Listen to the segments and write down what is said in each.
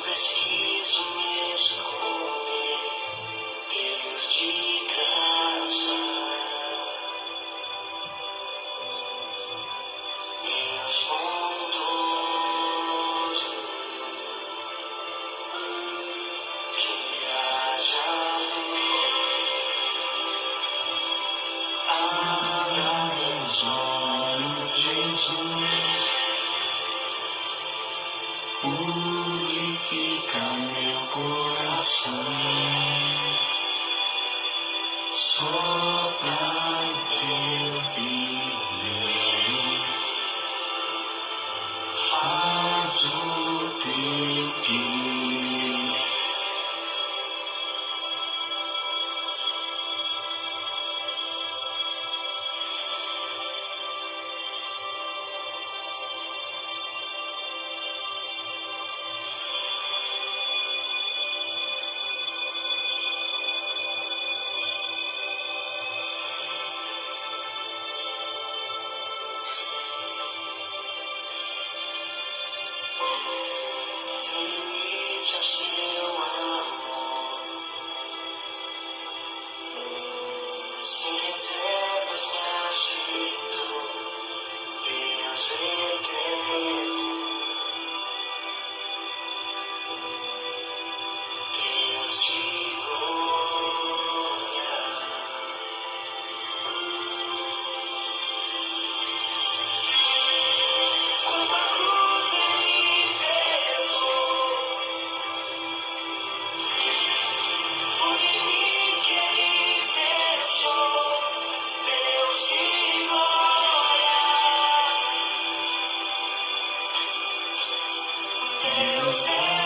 preciso me esconder, Deus de graça, Deus bondoso, que haja luz, abra meus olhos, Jesus, purifica meu coração, sopra meu viver, faz o teu querer. Sem limite ao seu amor, sem reservas me aceitou, Deus eterno, Deus de glória. Quando a cruz dele pesou, foi em mim que ele pensou, Deus de glória, Deus eterno,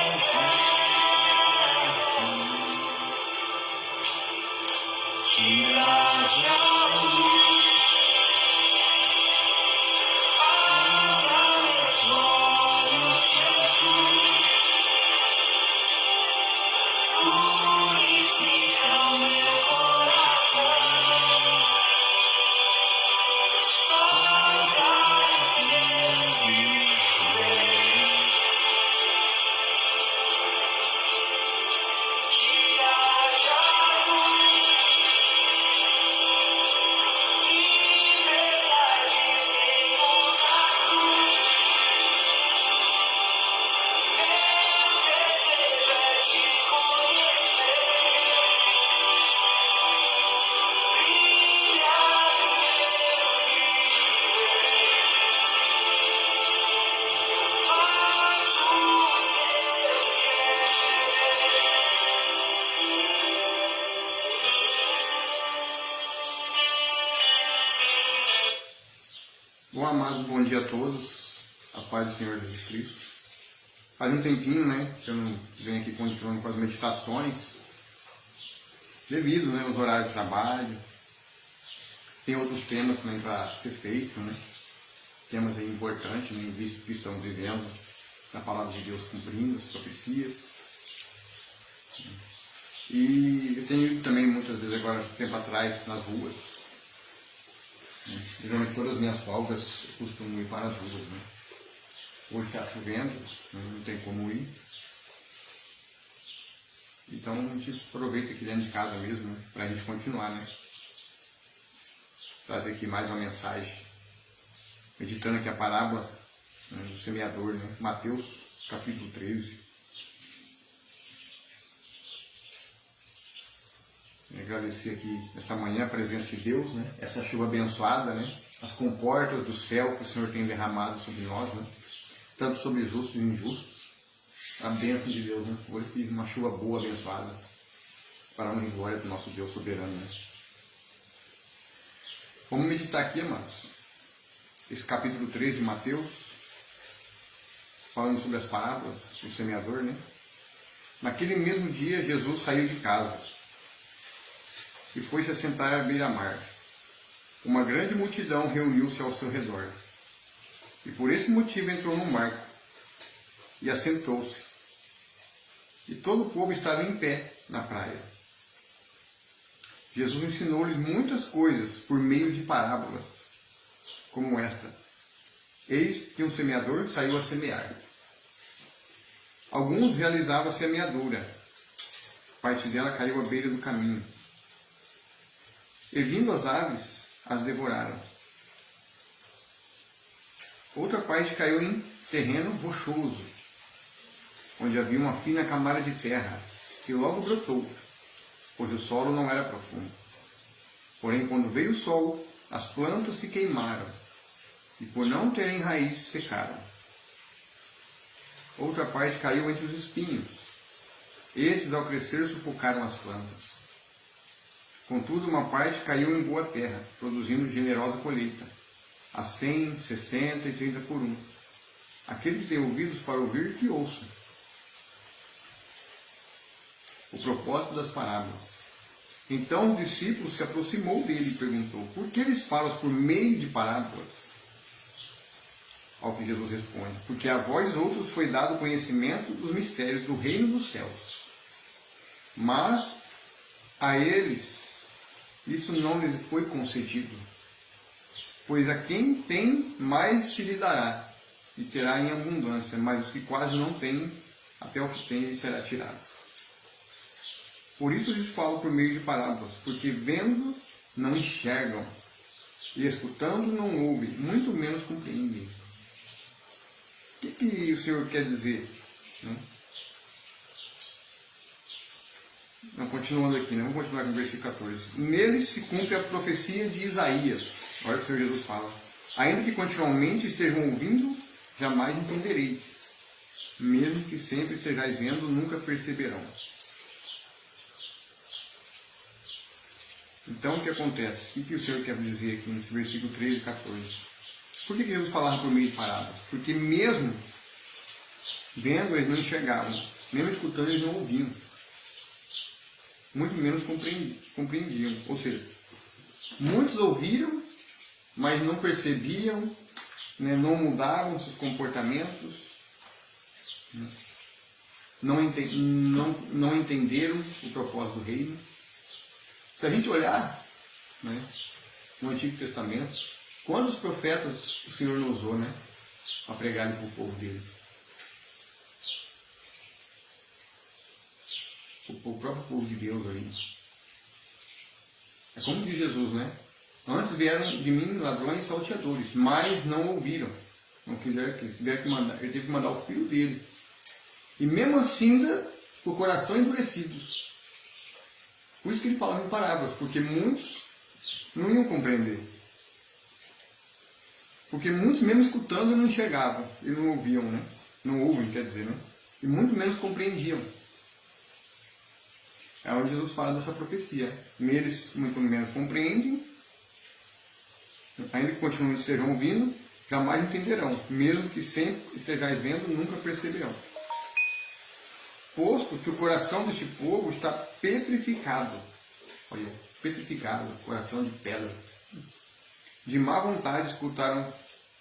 que haja luz, abra meus olhos, Jesus, purifica meu coração, sopra meu viver, que haja luz, liberdade tenho na cruz, meu desejo é te conhecer, brilhar no meu viver, faz o teu querer. Bom, amados, bom dia a todos, a paz do Senhor Jesus Cristo. Faz um tempinho, né, que eu não venho aqui continuando com as meditações, devido, né, aos horários de trabalho. Tem outros temas também para ser feito, né, temas aí importantes, né, visto que estamos vivendo na palavra de Deus, cumprindo as profecias. E eu tenho ido também muitas vezes agora, tempo atrás, nas ruas. Geralmente todas as minhas folgas eu costumo ir para as ruas, né? Hoje está chovendo, não tem como ir. Então a gente aproveita aqui dentro de casa mesmo, né? Para a gente continuar, né? Trazer aqui mais uma mensagem, meditando aqui a parábola, né, do semeador, né? Mateus capítulo 13. Agradecer aqui nesta manhã a presença de Deus, né? Essa chuva abençoada, né? As comportas do céu que o Senhor tem derramado sobre nós, né? Tanto sobre justos e injustos. A bênção de Deus, né? Hoje que uma chuva boa, abençoada, para a honra e glória do nosso Deus soberano, né? Vamos meditar aqui, amados, esse capítulo 3 de Mateus, falando sobre as parábolas do semeador, né? Naquele mesmo dia, Jesus saiu de casa e foi se assentar à beira-mar. Uma grande multidão reuniu-se ao seu redor, e por esse motivo entrou num barco e assentou-se. E todo o povo estava em pé na praia. Jesus ensinou-lhes muitas coisas por meio de parábolas, como esta: eis que um semeador saiu a semear. Alguns realizavam a semeadura. Parte dela caiu à beira do caminho. E vindo as aves, as devoraram. Outra parte caiu em terreno rochoso, onde havia uma fina camada de terra, que logo brotou, pois o solo não era profundo. Porém, quando veio o sol, as plantas se queimaram, e por não terem raiz, secaram. Outra parte caiu entre os espinhos. Estes, ao crescer, sufocaram as plantas. Contudo, uma parte caiu em boa terra, produzindo generosa colheita, a 100, 60 e 30 por um. Aquele que tem ouvidos para ouvir, que ouça. O propósito das parábolas. Então o discípulo se aproximou dele e perguntou: por que eles falam por meio de parábolas? Ao que Jesus responde: porque a vós outros foi dado conhecimento dos mistérios do reino dos céus, mas a eles isso não lhes foi concedido. Pois a quem tem, mais se lhe dará, e terá em abundância, mas os que quase não têm, até o que tem lhe será tirado. Por isso lhes falo por meio de parábolas, porque vendo não enxergam, e escutando não ouvem, muito menos compreendem. O que o Senhor quer dizer? Continuando aqui, vamos continuar com o versículo 14. Neles se cumpre a profecia de Isaías. Olha o que o Senhor Jesus fala. Ainda que continuamente estejam ouvindo, jamais entendereis. Mesmo que sempre estejais vendo, nunca perceberão. Então, o que acontece? O que o Senhor quer dizer aqui nesse versículo 13 e 14? Por que Jesus falava por meio de parábolas? Porque mesmo vendo, eles não enxergavam. Mesmo escutando, eles não ouviam. Muito menos compreendiam. Ou seja, muitos ouviram, mas não percebiam, não mudavam seus comportamentos, não entenderam o propósito do reino. Se a gente olhar no Antigo Testamento, quantos profetas o Senhor não usou para pregarem para o povo dele? O próprio povo de Deus ali. É como diz Jesus, Antes vieram de mim ladrões e salteadores, mas não ouviram. Não quiseram que mandar. Ele teve que mandar o filho dele. E mesmo assim, ainda, o coração endurecidos. Por isso que ele falava em parábolas, porque muitos não iam compreender. Porque muitos, mesmo escutando, não enxergavam, e não ouviam, Não ouvem, quer dizer, E muito menos compreendiam. É onde Jesus fala dessa profecia. Neles muito menos compreendem, ainda que continuem estejam ouvindo, jamais entenderão, mesmo que sempre estejais vendo, nunca perceberão. Posto que o coração deste povo está petrificado. Olha, petrificado, coração de pedra. De má vontade escutaram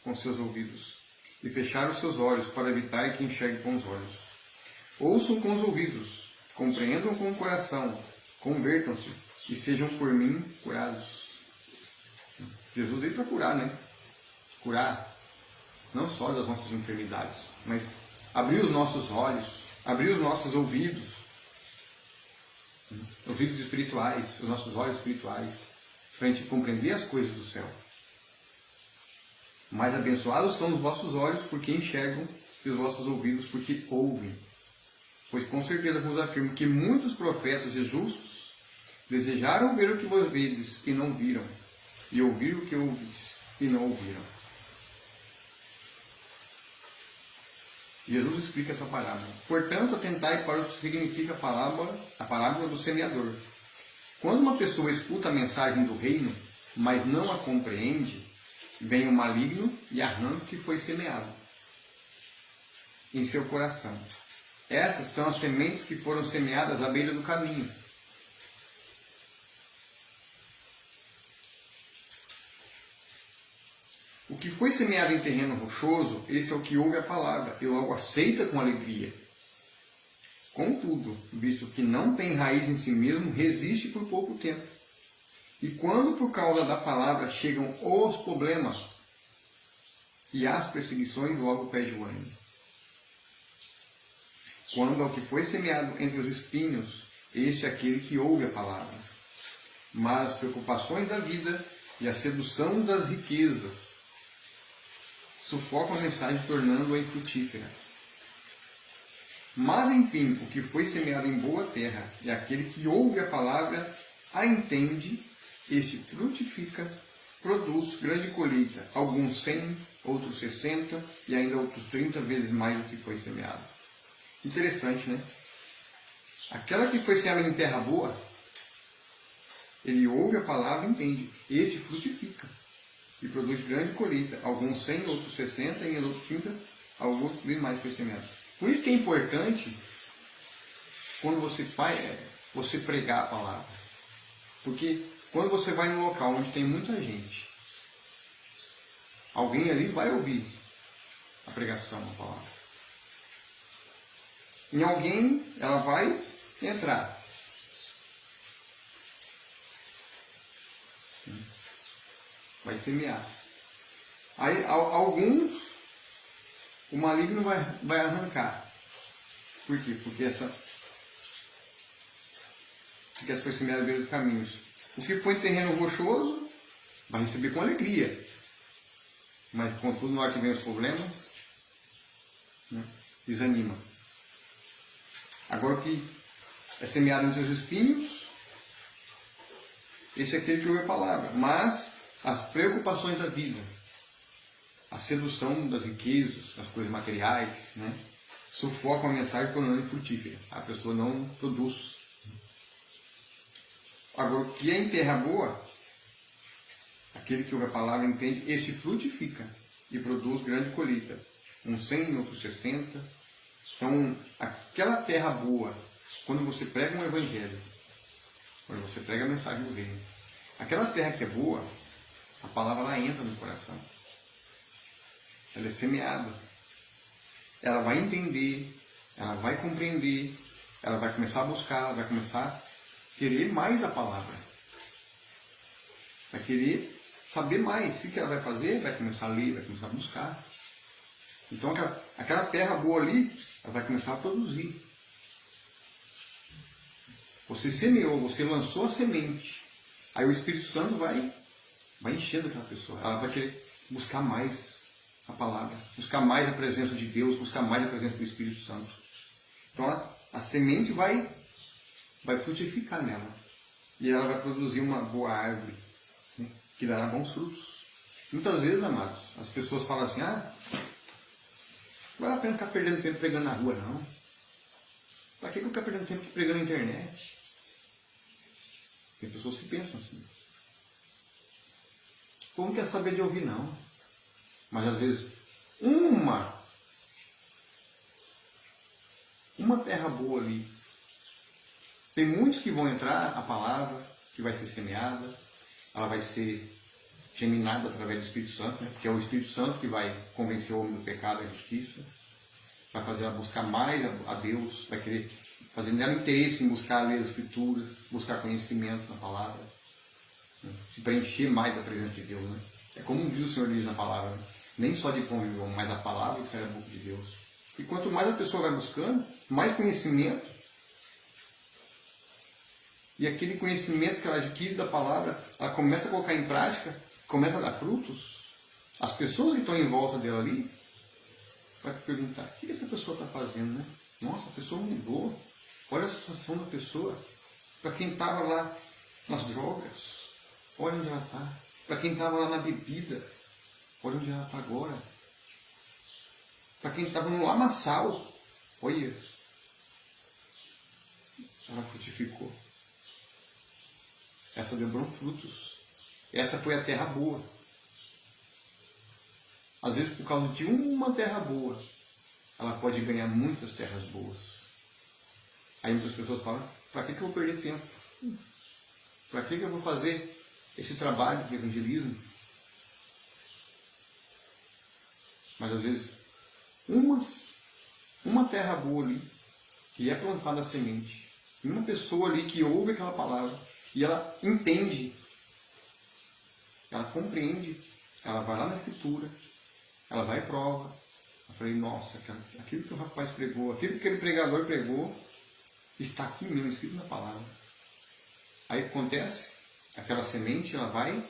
com seus ouvidos e fecharam seus olhos para evitar que enxerguem com os olhos. Ouçam com os ouvidos, compreendam com o coração, convertam-se e sejam por mim curados. Jesus veio para curar, Curar não só das nossas enfermidades, mas abrir os nossos olhos, abrir os nossos ouvidos, ouvidos espirituais, os nossos olhos espirituais, para a gente compreender as coisas do céu. Mais abençoados são os vossos olhos porque enxergam e os vossos ouvidos porque ouvem. Pois com certeza vos afirmo que muitos profetas e justos desejaram ver o que vós vedes e não viram, e ouvir o que ouvis e não ouviram. Jesus explica essa parábola. Portanto, atentai para o que significa a parábola do semeador. Quando uma pessoa escuta a mensagem do reino, mas não a compreende, vem o maligno e arranca o que foi semeado em seu coração. Essas são as sementes que foram semeadas à beira do caminho. O que foi semeado em terreno rochoso, esse é o que ouve a palavra e logo aceita com alegria. Contudo, visto que não tem raiz em si mesmo, resiste por pouco tempo. E quando por causa da palavra chegam os problemas e as perseguições, logo perde o ânimo. quando ao que foi semeado entre os espinhos, este é aquele que ouve a palavra. Mas as preocupações da vida e a sedução das riquezas sufocam a mensagem, tornando-a infrutífera. Mas, enfim, o que foi semeado em boa terra é aquele que ouve a palavra, a entende, este frutifica, produz grande colheita, alguns 100, outros 60 e ainda outros 30 vezes mais do que foi semeado. Interessante, né? Aquela que foi semeada em terra boa, ele ouve a palavra e entende. Este frutifica e produz grande colheita, alguns 100, outros 60 e ainda outros 30, alguns vezes mais do que foi semeado. Por isso que é importante, quando você pregar a palavra. Porque quando você vai num local onde tem muita gente, alguém ali vai ouvir a pregação, a palavra. Em alguém, ela vai entrar. Vai semear. Aí, alguns, o maligno vai arrancar. Por quê? Porque essa foi semeada à beira dos caminhos. O que foi em terreno rochoso, vai receber com alegria. Mas, contudo, na hora que vem os problemas, né, desanima. Agora, o que é semeado nos seus espinhos, esse é aquele que ouve a palavra. Mas as preocupações da vida, a sedução das riquezas, das coisas materiais, né, sufocam a mensagem, tornando infrutífera. A pessoa não produz. Agora, o que é em terra boa, aquele que ouve a palavra entende, este frutifica e produz grande colheita. Uns 100, outros 60. Então, aquela terra boa, quando você prega um evangelho, quando você prega a mensagem do reino, aquela terra que é boa, a palavra lá entra no coração. Ela é semeada. Ela vai entender, ela vai compreender, ela vai começar a buscar, ela vai começar a querer mais a palavra. Vai querer saber mais. O que ela vai fazer? Vai começar a ler, vai começar a buscar. Então aquela terra boa ali, ela vai começar a produzir. Você semeou, você lançou a semente. Aí o Espírito Santo vai enchendo aquela pessoa. Ela vai querer buscar mais a palavra, buscar mais a presença de Deus, buscar mais a presença do Espírito Santo. Então a semente vai frutificar nela. E ela vai produzir uma boa árvore, né, que dará bons frutos. Muitas vezes, amados, as pessoas falam assim, não vale a pena ficar perdendo tempo pregando na rua, não. Para que eu ficar perdendo tempo pregando na internet? Tem pessoas que pensam assim. O povo não quer saber de ouvir, não. Mas às vezes, uma terra boa ali. Tem muitos que vão entrar a palavra, que vai ser semeada, ela vai ser geminada através do Espírito Santo, né? Porque é o Espírito Santo que vai convencer o homem do pecado e da justiça, vai fazer ela buscar mais a Deus, vai querer fazer nela interesse em buscar ler as Escrituras, buscar conhecimento na palavra, né? Se preencher mais da presença de Deus, né? É como diz o Senhor diz na palavra, né? Nem só de pão vive o homem, mas a palavra que sai da boca de Deus. E quanto mais a pessoa vai buscando, mais conhecimento, e aquele conhecimento que ela adquire da palavra, ela começa a colocar em prática, começa a dar frutos. As pessoas que estão em volta dela ali, vai perguntar, o que essa pessoa está fazendo, né? Nossa, a pessoa mudou. Olha a situação da pessoa. Para quem estava lá nas drogas, olha onde ela está. Para quem estava lá na bebida, olha onde ela está agora. Para quem estava no lamaçal, olha, ela frutificou. Essa deu bons frutos. Essa foi a terra boa. Às vezes, por causa de uma terra boa, ela pode ganhar muitas terras boas. Aí muitas pessoas falam, para que eu vou perder tempo? Para que eu vou fazer esse trabalho de evangelismo? Mas às vezes, uma terra boa ali, que é plantada a semente, uma pessoa ali que ouve aquela palavra, e ela entende, ela compreende, ela vai lá na Escritura, ela vai e prova, Eu falei, nossa, aquilo que o rapaz pregou, aquilo que aquele pregador pregou, está aqui mesmo, escrito na palavra. Aí o que acontece? Aquela semente, ela vai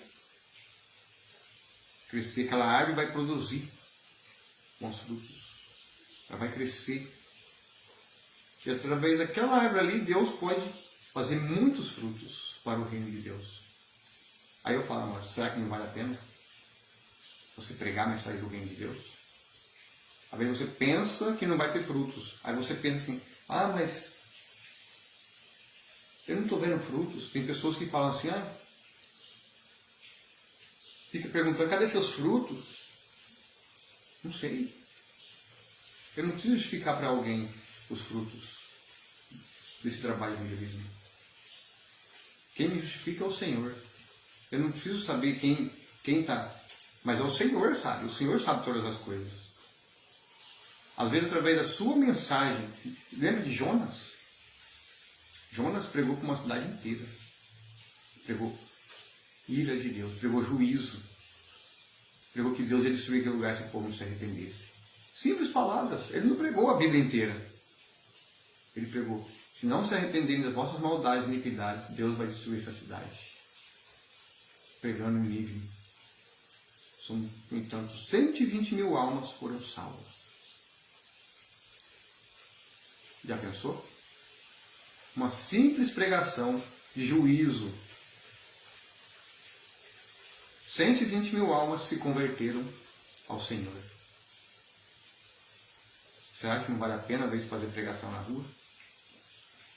crescer, aquela árvore vai produzir bons frutos. Ela vai crescer. E através daquela árvore ali, Deus pode fazer muitos frutos para o reino de Deus. Aí eu falo, mas será que não vale a pena você pregar a mensagem do reino de Deus? Às vezes você pensa que não vai ter frutos. Aí você pensa assim, mas eu não estou vendo frutos. Tem pessoas que falam assim, fica perguntando, cadê seus frutos? Não sei. Eu não preciso justificar para alguém os frutos desse trabalho de evangelismo. Quem me justifica é o Senhor. Eu não preciso saber quem está. Mas é o Senhor, sabe? O Senhor sabe todas as coisas. Às vezes, através da sua mensagem. Lembra de Jonas? Jonas pregou para uma cidade inteira. Pregou ira de Deus. Pregou juízo. Pregou que Deus ia destruir aquele lugar se o povo não se arrependesse. Simples palavras. Ele não pregou a Bíblia inteira. Ele pregou, se não se arrependerem das vossas maldades e iniquidades, Deus vai destruir essa cidade. Pregando um nível. No entanto, 120 mil almas foram salvas. Já pensou? Uma simples pregação de juízo. 120 mil almas se converteram ao Senhor. Será que não vale a pena, às vezes, fazer pregação na rua?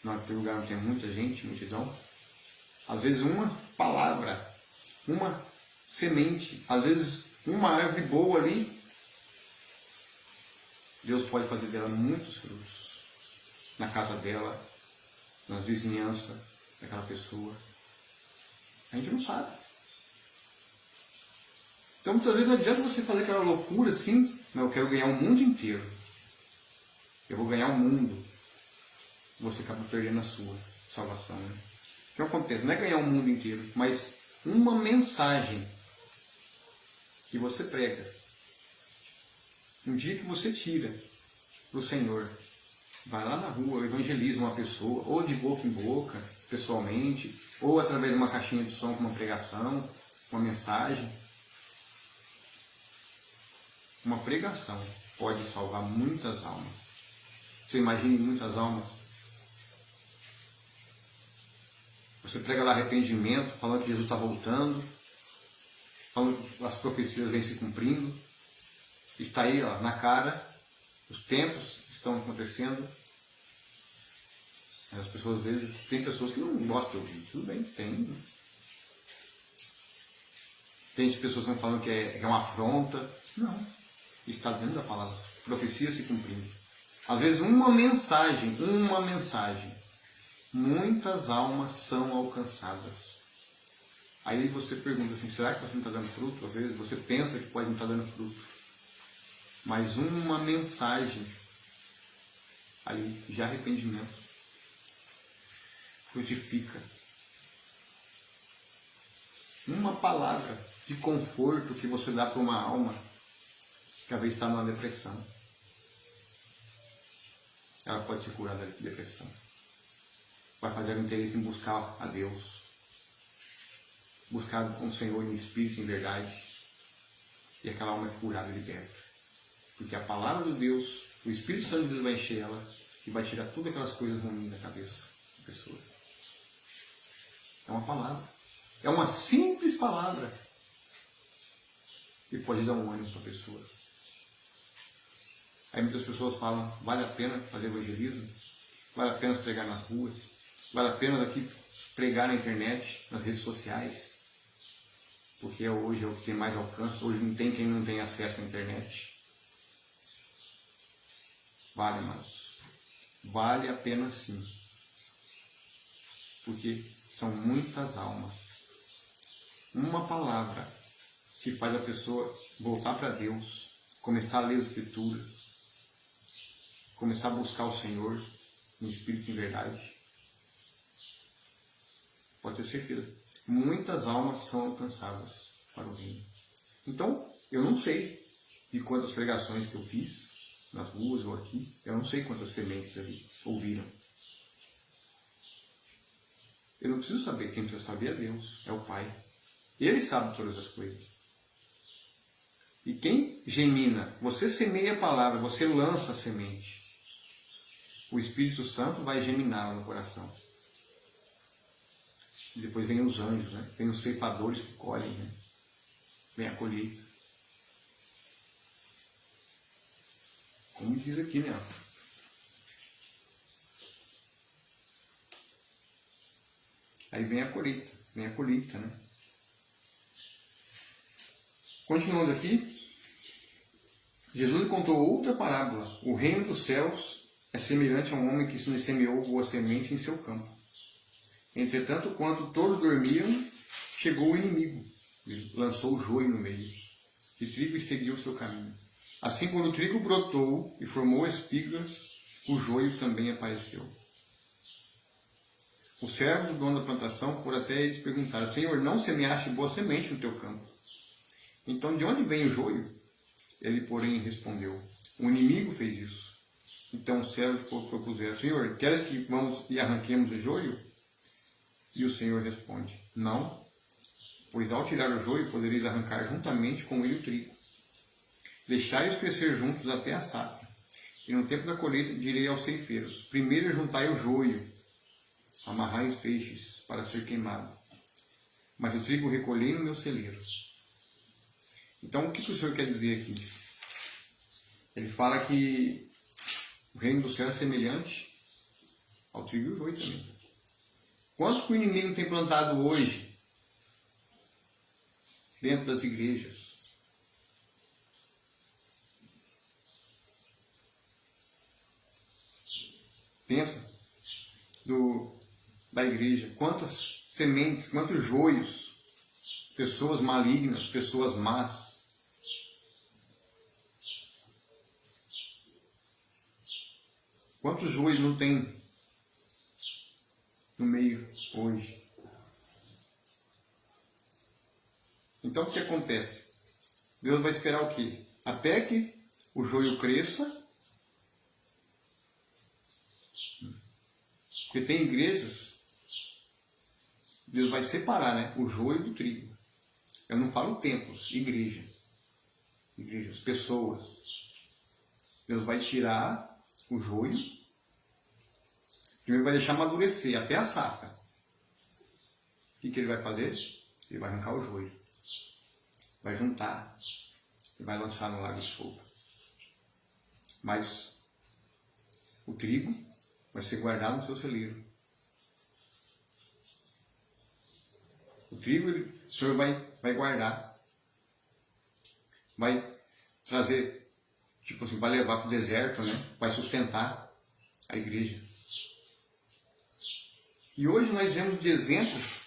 Naquele lugar não tem muita gente, multidão. Às vezes uma palavra, uma semente, às vezes uma árvore boa ali, Deus pode fazer dela muitos frutos. Na casa dela, nas vizinhanças daquela pessoa. A gente não sabe. Então muitas vezes não adianta você fazer aquela loucura assim, não, eu quero ganhar o mundo inteiro. Eu vou ganhar o mundo. Você acaba perdendo a sua salvação. Né? O que acontece? Não é ganhar o mundo inteiro, mas uma mensagem que você prega. Um dia que você tira para o Senhor, vai lá na rua, evangeliza uma pessoa, ou de boca em boca, pessoalmente, ou através de uma caixinha de som com uma pregação, uma mensagem. Uma pregação pode salvar muitas almas. Você imagine muitas almas. Você prega lá arrependimento, falando que Jesus está voltando, falando que as profecias vêm se cumprindo. Está aí na cara, os tempos estão acontecendo. As pessoas, às vezes, tem pessoas que não gostam de ouvir. Tudo bem, tem. Tem pessoas que estão falando que é uma afronta. Não. Está dentro da palavra. Profecia se cumprindo. Às vezes uma mensagem, muitas almas são alcançadas. Aí você pergunta assim, será que você não está dando fruto? Às vezes você pensa que pode não estar dando fruto. Mas uma mensagem ali de arrependimento frutifica. Uma palavra de conforto que você dá para uma alma que às vezes está numa depressão. Ela pode ser curada da depressão. Vai fazer o interesse em buscar a Deus. Buscar o Senhor em espírito, em verdade. E aquela alma é curada e liberta. Porque a palavra de Deus, o Espírito Santo de Deus vai encher ela e vai tirar todas aquelas coisas ruins da cabeça da pessoa. É uma palavra. É uma simples palavra. E pode dar um ânimo para a pessoa. Aí muitas pessoas falam, vale a pena fazer evangelismo? Vale a pena pregar nas ruas? Vale a pena daqui pregar na internet, nas redes sociais? Porque hoje é o que tem mais alcance. Hoje não tem quem não tem acesso à internet. Vale, irmãos. Vale a pena sim. Porque são muitas almas. Uma palavra que faz a pessoa voltar para Deus, começar a ler as Escrituras, começar a buscar o Senhor em espírito e em verdade. Pode ter certeza. Muitas almas são alcançadas para o reino. Então, eu não sei de quantas pregações que eu fiz. nas ruas ou aqui. Eu não sei quantas sementes ali ouviram. Eu não preciso saber, quem precisa saber é Deus, é o Pai. Ele sabe todas as coisas. E quem gemina, você semeia a palavra, você lança a semente. O Espírito Santo vai geminá-la no coração. E depois vem os anjos, né? Vem os ceifadores que colhem, né? Vem a colheita. Como diz aqui, né? Aí vem a colheita, né? Continuando aqui, Jesus contou outra parábola. O reino dos céus é semelhante a um homem que semeou boa semente em seu campo. Entretanto, quando todos dormiam, chegou o inimigo. Ele lançou o joio no meio de trigo e seguiu o seu caminho. Assim, quando o trigo brotou e formou espigas, o joio também apareceu. Os servos do dono da plantação foram até eles perguntaram: Senhor, não semeaste boa semente no teu campo? Então, de onde vem o joio? Ele, porém, respondeu: o inimigo fez isso. Então os servos propuseram: Senhor, queres que vamos e arranquemos o joio? E o Senhor responde: não, pois ao tirar o joio podereis arrancar juntamente com ele o trigo. Deixai-os crescer juntos até a safra. E no tempo da colheita direi aos ceifeiros: primeiro juntai o joio, amarrai os feixes para ser queimado, mas o trigo recolhei no meu celeiro. Então, o que o Senhor quer dizer aqui? Ele fala que o reino do céu é semelhante ao trigo e o joio também. Quanto que o inimigo tem plantado hoje dentro das igrejas? Pensa da igreja. Quantas sementes, quantos joios, pessoas malignas, pessoas más. Quantos joios não tem no meio hoje? Então o que acontece? Deus vai esperar o quê? Até que o joio cresça. Porque tem igrejas, Deus vai separar, né, o joio do trigo. Eu não falo templos, igrejas, pessoas. Deus vai tirar o joio, primeiro vai deixar amadurecer até a safra. O que ele vai fazer? Ele vai arrancar o joio, vai juntar e vai lançar no lago de fogo. Mas o trigo vai ser guardado no seu celeiro. O trigo o Senhor vai guardar, vai trazer, tipo assim, vai levar para o deserto, né? Vai sustentar a igreja. E hoje nós vemos de exemplos.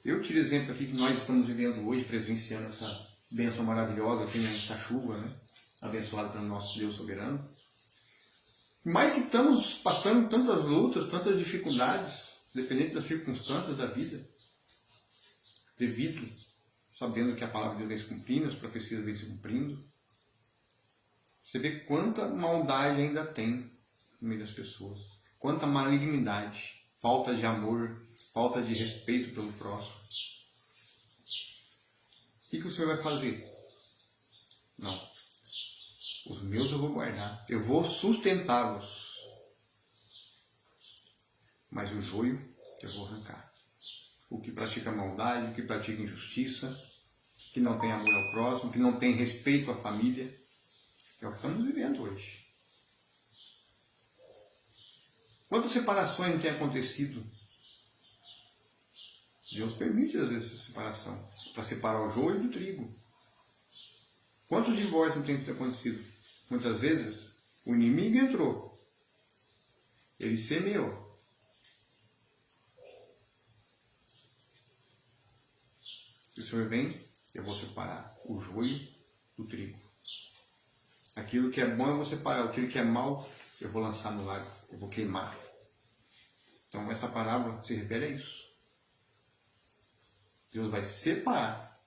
Eu tiro exemplo aqui que nós estamos vivendo hoje, presenciando essa bênção maravilhosa, aqui nessa chuva, né? Abençoada pelo nosso Deus soberano. Mas que estamos passando tantas lutas, tantas dificuldades, dependendo das circunstâncias da vida, devido, sabendo que a palavra de Deus vem se cumprindo, as profecias vêm se cumprindo. Você vê quanta maldade ainda tem no meio das pessoas, quanta malignidade, falta de amor, falta de respeito pelo próximo. O que o Senhor vai fazer? Não. Os meus eu vou guardar, eu vou sustentá-los, mas o joio eu vou arrancar. O que pratica maldade, o que pratica injustiça, que não tem amor ao próximo, que não tem respeito à família, é o que estamos vivendo hoje. Quantas separações não tem acontecido? Deus permite às vezes essa separação, para separar o joio do trigo. Quantos divórcios não tem acontecido? Muitas vezes o inimigo entrou, ele semeou. Se o Senhor vem, eu vou separar o joio do trigo. Aquilo que é bom eu vou separar, aquilo que é mal eu vou lançar no lago, eu vou queimar. Então essa parábola se refere a isso. Deus vai separar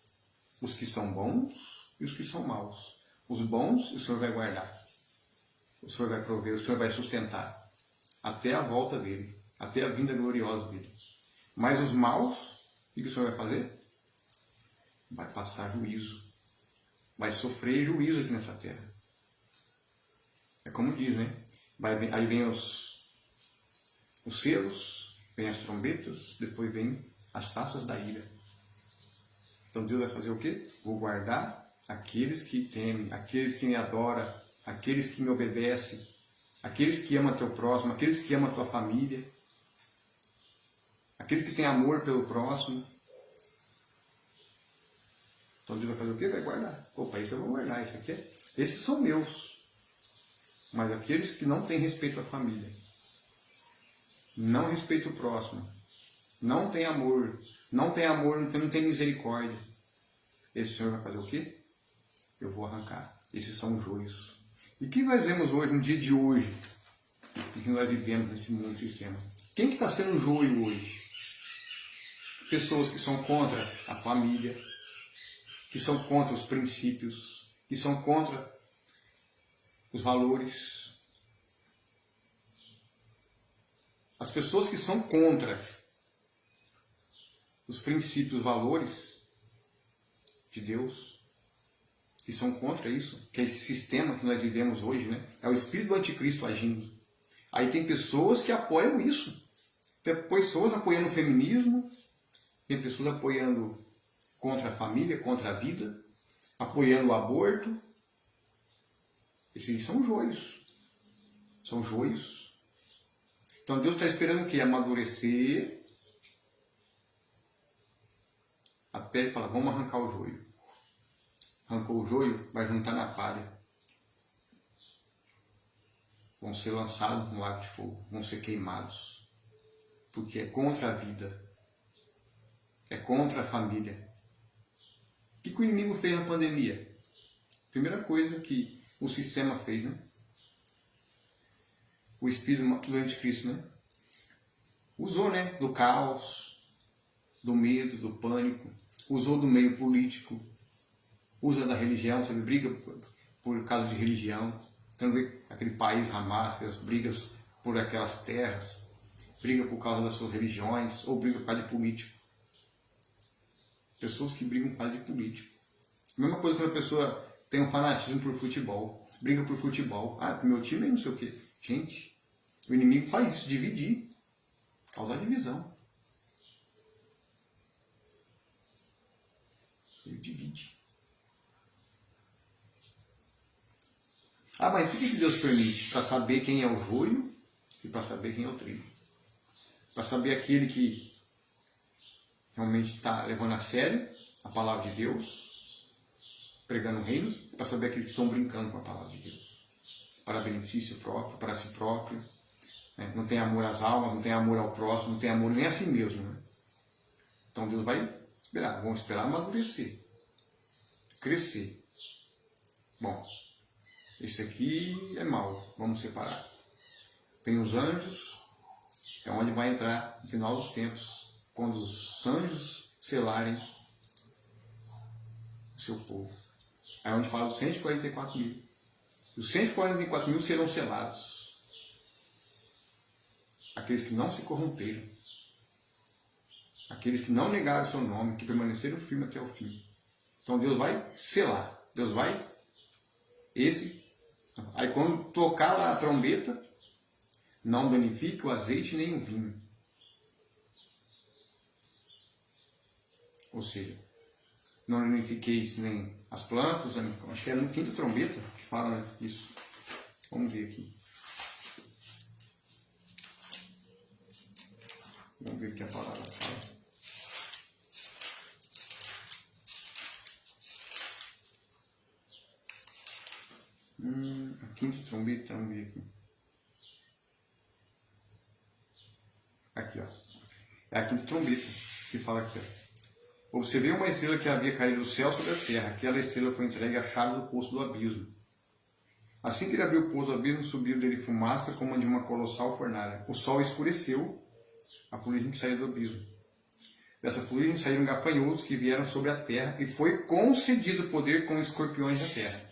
os que são bons e os que são maus. Os bons o Senhor vai guardar. o Senhor vai prover, o Senhor vai sustentar até a volta dele, até a vinda gloriosa dele. Mas os maus, o que o Senhor vai fazer? Vai passar juízo, vai sofrer juízo aqui nessa terra. É como diz, né? Aí vem os selos, vem as trombetas, depois vem as taças da ira. Então Deus vai fazer o quê? Vou guardar aqueles que temem, aqueles que me adoram, aqueles que me obedecem, aqueles que amam teu próximo, aqueles que amam a tua família, aqueles que têm amor pelo próximo. Então Deus vai fazer o quê? Vai guardar. Opa, isso eu vou guardar, isso aqui esses são meus. Mas aqueles que não têm respeito à família, não respeitam o próximo, não tem amor, não tem misericórdia, esse Senhor vai fazer o quê? Eu vou arrancar. Esses são os joios. E o que nós vemos hoje, no dia de hoje, e que nós vivemos nesse mundo sistema? Quem que está sendo joio hoje? Pessoas que são contra a família, que são contra os princípios, que são contra os valores. As pessoas que são contra os princípios, os valores de Deus, que são contra isso, que é esse sistema que nós vivemos hoje, né? É o espírito do anticristo agindo. Aí tem pessoas que apoiam isso. Tem pessoas apoiando o feminismo, tem pessoas apoiando contra a família, contra a vida, apoiando o aborto. Esses são joios. São joios. Então Deus está esperando o quê? Amadurecer até ele falar, vamos arrancar o joio. Arrancou o joio, vai juntar na palha. Vão ser lançados no lago de fogo, vão ser queimados. Porque é contra a vida. É contra a família. O que o inimigo fez na pandemia? Primeira coisa que o sistema fez, né? O espírito do anticristo, né? Usou, né? Do caos, do medo, do pânico. Usou do meio político. Usa da religião, sabe? Briga por causa de religião. Então vê aquele país Hamas, aquelas brigas por aquelas terras. Briga por causa das suas religiões. Ou briga por causa de político. Pessoas que brigam por causa de político. A mesma coisa quando a pessoa tem um fanatismo por futebol. Briga por futebol. Ah, meu time é não sei o quê. Gente, o inimigo faz isso, dividir. Causar divisão. Ele divide. Ah, mas por que Deus permite? Para saber quem é o joio e para saber quem é o trigo. Para saber aquele que realmente está levando a sério a palavra de Deus, pregando o reino, para saber aqueles que estão brincando com a palavra de Deus. Para benefício próprio, para si próprio. Né? Não tem amor às almas, não tem amor ao próximo, não tem amor nem a si mesmo. Né? Então Deus vai esperar, vamos esperar amadurecer, crescer. Bom, esse aqui é mau, vamos separar. Tem os anjos, é onde vai entrar no final dos tempos, quando os anjos selarem o seu povo. É onde fala os 144 mil. Os 144 mil serão selados. Aqueles que não se corromperam. Aqueles que não negaram o seu nome, que permaneceram firmes até o fim. Então Deus vai selar. Deus vai. Aí quando tocar lá a trombeta, não danifique o azeite nem o vinho. Ou seja, não danifiqueis nem as plantas, acho que é no quinta trombeta que fala isso. Vamos ver aqui. Vamos ver o que a palavra fala. A quinta trombeta, vamos ver aqui. Aqui, ó. É a quinta trombeta que fala aqui, ó. Observei uma estrela que havia caído do céu sobre a terra. Aquela estrela foi entregue à chave do poço do abismo. Assim que ele abriu o poço do abismo, subiu dele fumaça como a de uma colossal fornalha. O sol escureceu a fuligem que saiu do abismo. Dessa fuligem saíram gafanhotos que vieram sobre a terra e foi concedido poder com escorpiões da terra.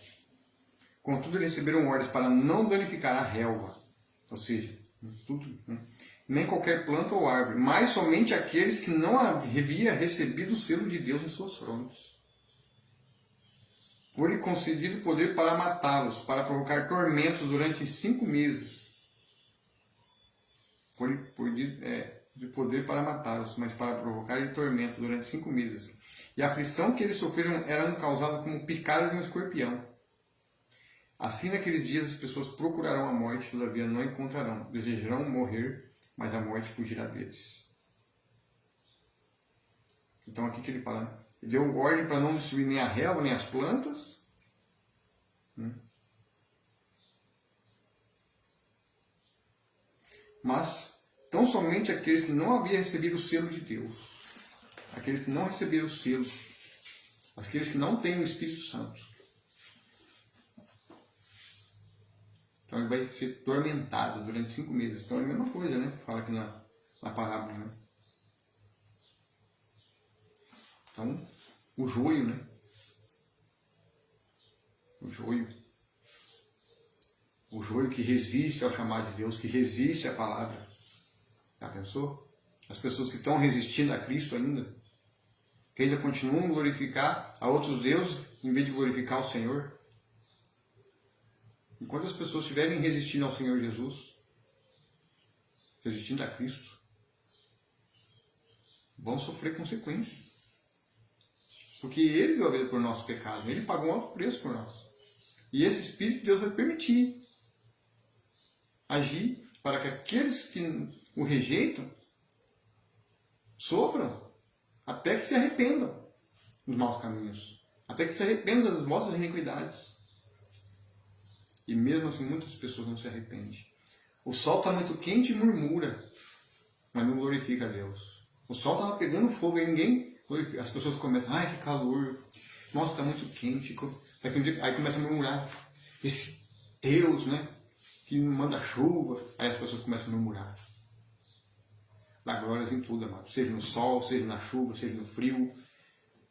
Contudo, eles receberam ordens para não danificar a relva, ou seja, tudo, nem qualquer planta ou árvore, mas somente aqueles que não havia recebido o selo de Deus em suas frontes. Foi-lhe concedido poder para matá-los, para provocar tormentos durante 5 meses. Foi-lhe de poder para matá-los, mas para provocar tormentos durante 5 meses. E a aflição que eles sofreram era causada como picada de um escorpião. Assim, naqueles dias, as pessoas procurarão a morte, todavia não a encontrarão. Desejarão morrer, mas a morte fugirá deles. Então, aqui que ele fala, né? Ele deu ordem para não destruir nem a relva, nem as plantas. Mas, tão somente aqueles que não haviam recebido o selo de Deus. Aqueles que não receberam o selo. Aqueles que não têm o Espírito Santo. Então ele vai ser tormentado durante 5 meses. Então é a mesma coisa, né? Fala aqui na parábola, né? Então, o joio, né? O joio que resiste ao chamado de Deus, que resiste à palavra. Já pensou? As pessoas que estão resistindo a Cristo ainda, que ainda continuam a glorificar a outros deuses, em vez de glorificar o Senhor. Enquanto as pessoas estiverem resistindo ao Senhor Jesus, resistindo a Cristo, vão sofrer consequências. Porque Ele deu a vida por nosso pecado, Ele pagou um alto preço por nós. E esse Espírito de Deus vai permitir agir para que aqueles que o rejeitam sofram até que se arrependam dos maus caminhos, até que se arrependam das vossas iniquidades. E mesmo assim muitas pessoas não se arrependem. O sol está muito quente e murmura, mas não glorifica a Deus. O sol estava pegando fogo e ninguém glorifica. As pessoas começam, ai que calor, nossa, está muito quente. Aí começa a murmurar, esse Deus, né, que manda chuva. Aí as pessoas começam a murmurar. Dá glórias em tudo, amado. Seja no sol, seja na chuva, seja no frio,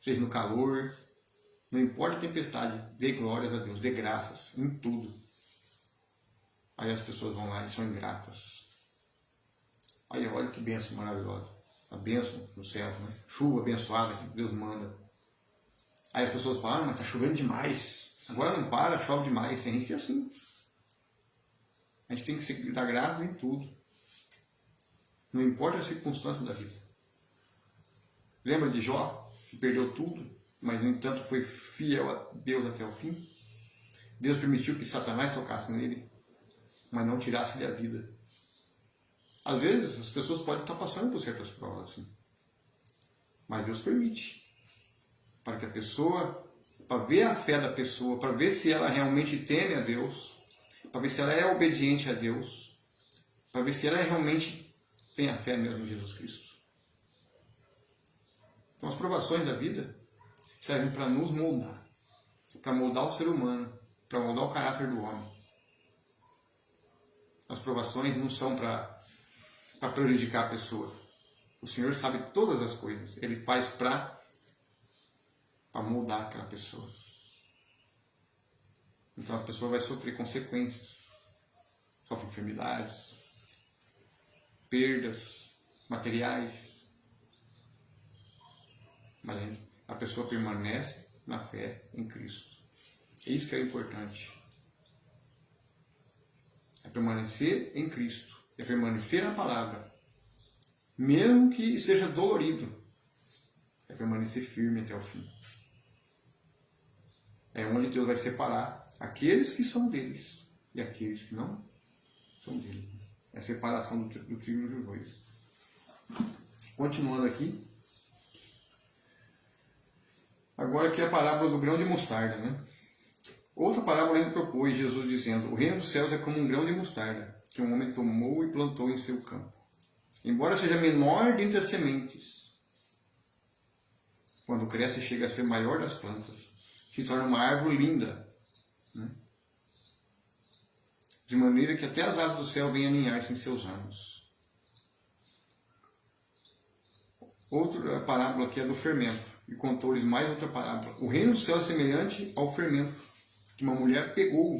seja no calor. Não importa a tempestade, dê glórias a Deus, dê graças em tudo. Aí as pessoas vão lá e são ingratas. Aí olha que bênção maravilhosa. A bênção no céu, né? Chuva abençoada que Deus manda. Aí as pessoas falam, mas está chovendo demais. Agora não para, chove demais. Tem gente que é assim. A gente tem que dar graças em tudo. Não importa a circunstância da vida. Lembra de Jó, que perdeu tudo, mas no entanto foi fiel a Deus até o fim? Deus permitiu que Satanás tocasse nele, mas não tirasse-lhe a vida. Às vezes as pessoas podem estar passando por certas provas assim, mas Deus permite, para que a pessoa, para ver a fé da pessoa, para ver se ela realmente teme a Deus, para ver se ela é obediente a Deus, para ver se ela realmente tem a fé mesmo em Jesus Cristo. Então as provações da vida servem para nos moldar, para moldar o ser humano, para moldar o caráter do homem. As provações não são para prejudicar a pessoa. O Senhor sabe todas as coisas. Ele faz para moldar aquela pessoa. Então a pessoa vai sofrer consequências. Sofre enfermidades, perdas materiais. Mas a pessoa permanece na fé em Cristo. É isso que é importante. É permanecer em Cristo. É permanecer na palavra. Mesmo que seja dolorido. É permanecer firme até o fim. É onde Deus vai separar aqueles que são deles e aqueles que não são dele. É a separação do trigo e do joio. Continuando aqui. Agora aqui é a parábola do grão de mostarda, né? Outra parábola ainda propôs Jesus dizendo: o reino dos céus é como um grão de mostarda, que um homem tomou e plantou em seu campo. Embora seja menor dentre as sementes, quando cresce e chega a ser maior das plantas, se torna uma árvore linda, né? De maneira que até as aves do céu vêm aninhar-se em seus ramos. Outra parábola aqui é do fermento, e contou-lhes mais outra parábola. O reino do céu é semelhante ao fermento, que uma mulher pegou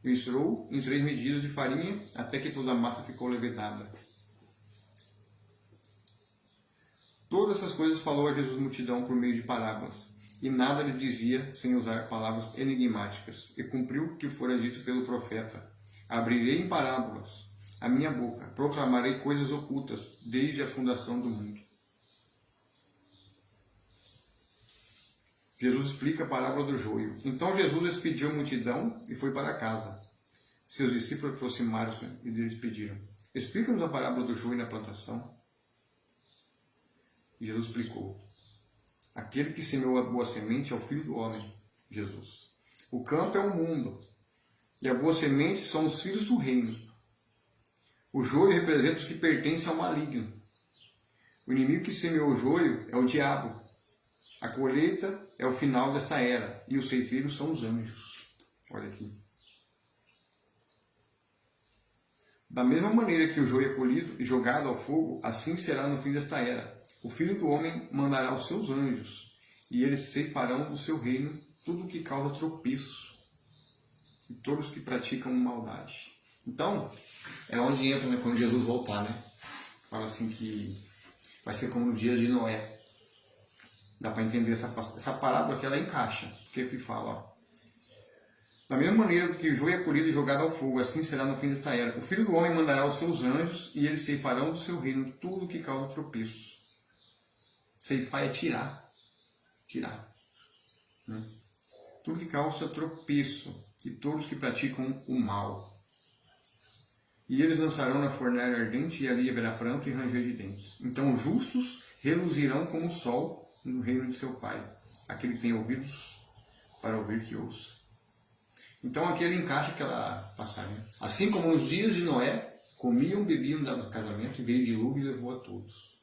e misturou em 3 medidas de farinha até que toda a massa ficou levedada. Todas essas coisas falou a Jesus multidão por meio de parábolas, e nada lhe dizia sem usar palavras enigmáticas, e cumpriu o que fora dito pelo profeta: abrirei em parábolas a minha boca, proclamarei coisas ocultas desde a fundação do mundo. Jesus explica a parábola do joio. Então Jesus despediu a multidão e foi para casa. Seus discípulos aproximaram-se e lhes pediram: explica-nos a parábola do joio na plantação. E Jesus explicou: aquele que semeou a boa semente é o Filho do Homem, Jesus. O campo é o mundo, e a boa semente são os filhos do reino. O joio representa os que pertencem ao maligno. O inimigo que semeou o joio é o diabo. A colheita é o final desta era, e os ceifeiros são os anjos. Olha aqui. Da mesma maneira que o joio é colhido e jogado ao fogo, assim será no fim desta era. O Filho do Homem mandará os seus anjos, e eles ceifarão do seu reino tudo o que causa tropeço, e todos que praticam maldade. Então, é onde entra, né, quando Jesus voltar, né? Fala assim que vai ser como no dia de Noé. Dá para entender essa parábola que ela encaixa. Porque que fala, ó. Da mesma maneira que o joio é colhido e jogado ao fogo, assim será no fim desta era. O Filho do Homem mandará os seus anjos, e eles ceifarão do seu reino tudo o que causa tropeço. Ceifar é tirar. Tirar. Né? Tudo que causa tropeço, e todos que praticam o mal. E eles lançarão na fornalha ardente, e ali haverá pranto e ranger de dentes. Então os justos reluzirão como o sol no reino de seu Pai. Aquele que tem ouvidos para ouvir, que ouça. Então aqui ele encaixa aquela passagem. Assim como nos dias de Noé, comiam, bebiam, davam casamento, e veio o dilúvio e levou a todos.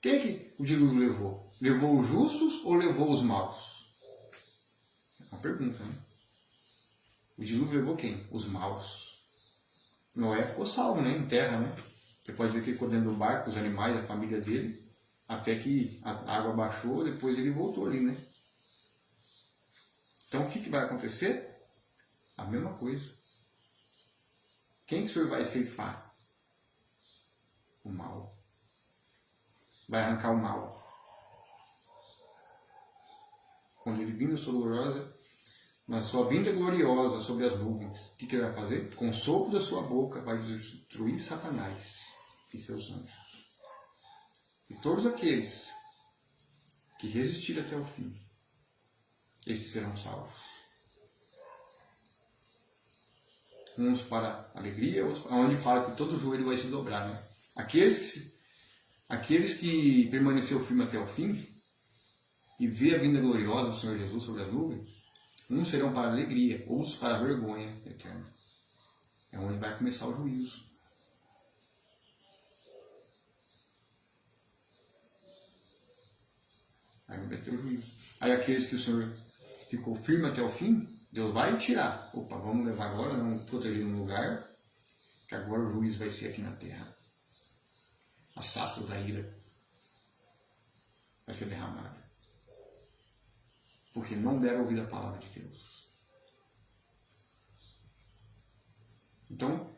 Quem é que o dilúvio levou? Levou os justos ou levou os maus? É uma pergunta, né? O dilúvio levou quem? Os maus. Noé ficou salvo, né? Em terra, né? Você pode ver que ele ficou dentro do barco, os animais, a família dele, até que a água baixou, depois ele voltou ali, né? Então o que vai acontecer? A mesma coisa. Quem que o Senhor vai ceifar? O mal. Vai arrancar o mal. Quando ele vir na sua vinda gloriosa sobre as nuvens, o que ele vai fazer? Com o sopro da sua boca vai destruir Satanás e seus anjos. E todos aqueles que resistirem até o fim, esses serão salvos. Uns para alegria, outros para onde fala que todo joelho vai se dobrar, né? Aqueles que permaneceram firmes até o fim e vê a vinda gloriosa do Senhor Jesus sobre as nuvens, uns serão para alegria, outros para a vergonha eterna. É onde vai começar o juízo. Aí vai ter o juízo. Aí aqueles que o Senhor ficou firme até o fim, Deus vai tirar. Opa, vamos levar agora, vamos proteger um lugar, que agora o juízo vai ser aqui na terra. As taças da ira vai ser derramada. Porque não deram ouvir a palavra de Deus. Então,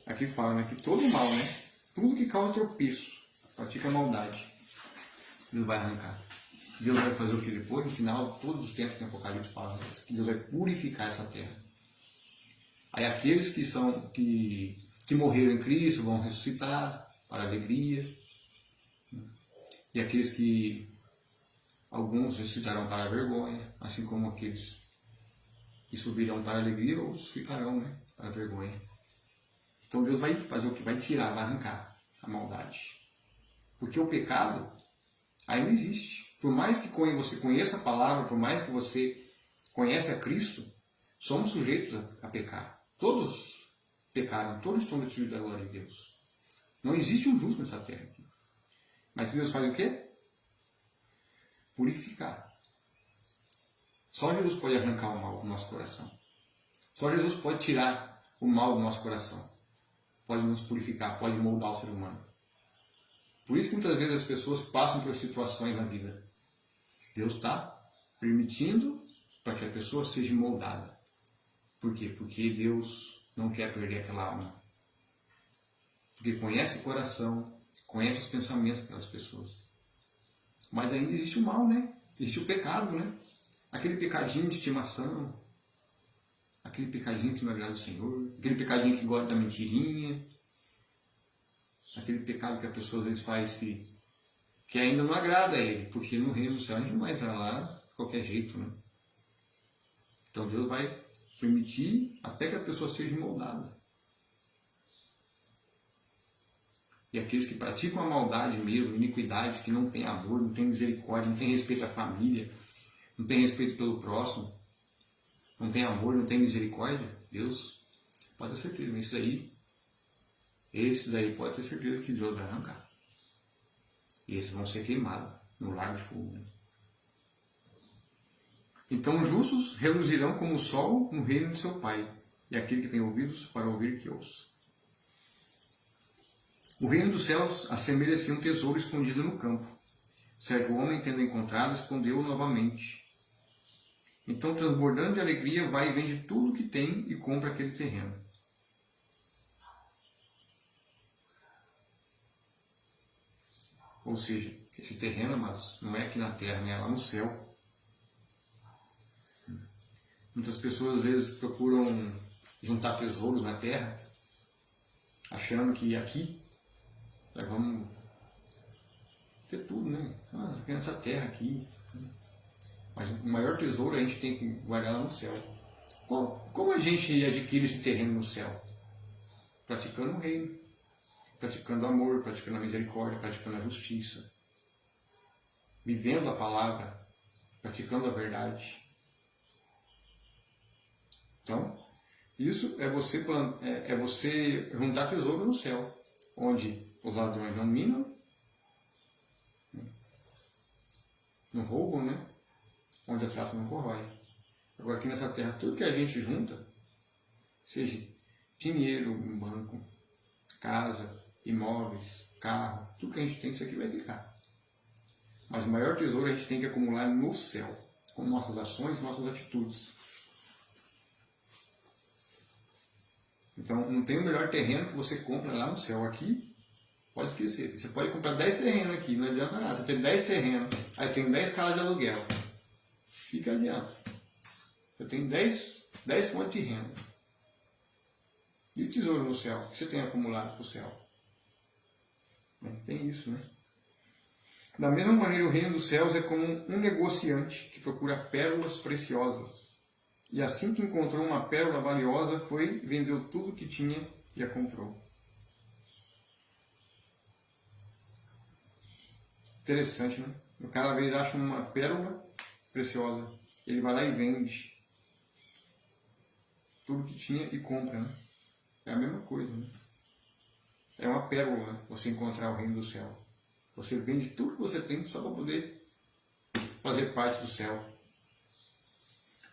aqui fala, né, que todo mal, né, tudo que causa tropeço, pratica maldade, Deus vai arrancar. Deus vai fazer o que depois, no final, todos os tempos que o Apocalipse fala, né, que Deus vai purificar essa terra. Aí aqueles que morreram em Cristo vão ressuscitar para alegria. E aqueles que alguns ressuscitarão para a vergonha, assim como aqueles que subirão para a alegria, outros ficarão, né, para a vergonha. Então Deus vai fazer o que? Vai tirar, vai arrancar a maldade. Porque o pecado aí não existe. Por mais que você conheça a palavra, por mais que você conheça a Cristo, somos sujeitos a pecar. Todos pecaram, todos estão destituídos da glória de Deus. Não existe um justo nessa terra aqui. Mas Deus faz o quê? Purificar. Só Jesus pode arrancar o mal do nosso coração. Só Jesus pode tirar o mal do nosso coração. Pode nos purificar, pode moldar o ser humano. Por isso que muitas vezes as pessoas passam por situações na vida. Deus está permitindo para que a pessoa seja moldada. Por quê? Porque Deus não quer perder aquela alma. Porque conhece o coração, conhece os pensamentos daquelas pessoas. Mas ainda existe o mal, né? Existe o pecado, né? Aquele pecadinho de estimação, aquele pecadinho que não agrada o Senhor, aquele pecadinho que gosta da mentirinha, aquele pecado que a pessoa às vezes faz que ainda não agrada a Ele, porque no reino do céu a gente não vai entrar lá de qualquer jeito, né? Então Deus vai permitir até que a pessoa seja moldada. E aqueles que praticam a maldade mesmo, iniquidade, que não tem amor, não tem misericórdia, não tem respeito à família, não tem respeito pelo próximo, não tem amor, não tem misericórdia, Deus pode ter certeza, esses daí pode ter certeza que Deus vai arrancar. E esses vão ser queimados no lago de fogo. Então os justos reluzirão como o sol no reino de seu Pai, e aquele que tem ouvidos para ouvir que ouça. O reino dos céus assemelha-se a um tesouro escondido no campo. Certo homem, tendo encontrado, escondeu-o novamente. Então, transbordando de alegria, vai e vende tudo o que tem e compra aquele terreno. Ou seja, esse terreno, amados, não é aqui na terra, né? É lá no céu. Muitas pessoas às vezes procuram juntar tesouros na terra, achando que aqui nós vamos ter tudo, né? Aqui nessa terra aqui. Mas o maior tesouro a gente tem que guardar lá no céu. Como a gente adquire esse terreno no céu? Praticando o reino, praticando o amor, praticando a misericórdia, praticando a justiça, vivendo a palavra, praticando a verdade. Então, isso é você juntar tesouro no céu, onde os ladrões não minam, não roubam, né? Onde a traça não corrói. Agora aqui nessa terra, tudo que a gente junta, seja dinheiro no banco, casa, imóveis, carro, tudo que a gente tem, isso aqui vai ficar. Mas o maior tesouro a gente tem que acumular no céu, com nossas ações, nossas atitudes. Então, não tem o melhor terreno que você compra lá no céu. Aqui, pode esquecer. Você pode comprar 10 terrenos aqui, não adianta nada. Você tem 10 terrenos, aí tem 10 casas de aluguel. Fica adiante. Você tem 10 fontes de renda. E o tesouro no céu? O que você tem acumulado para o céu? Tem isso, né? Da mesma maneira, o reino dos céus é como um negociante que procura pérolas preciosas. E assim que encontrou uma pérola valiosa, foi, vendeu tudo que tinha e a comprou. Interessante, né? O cara às vezes acha uma pérola preciosa. Ele vai lá e vende tudo que tinha e compra, né? É a mesma coisa, né? É uma pérola, né? Você encontrar o reino do céu. Você vende tudo que você tem só para poder fazer parte do céu.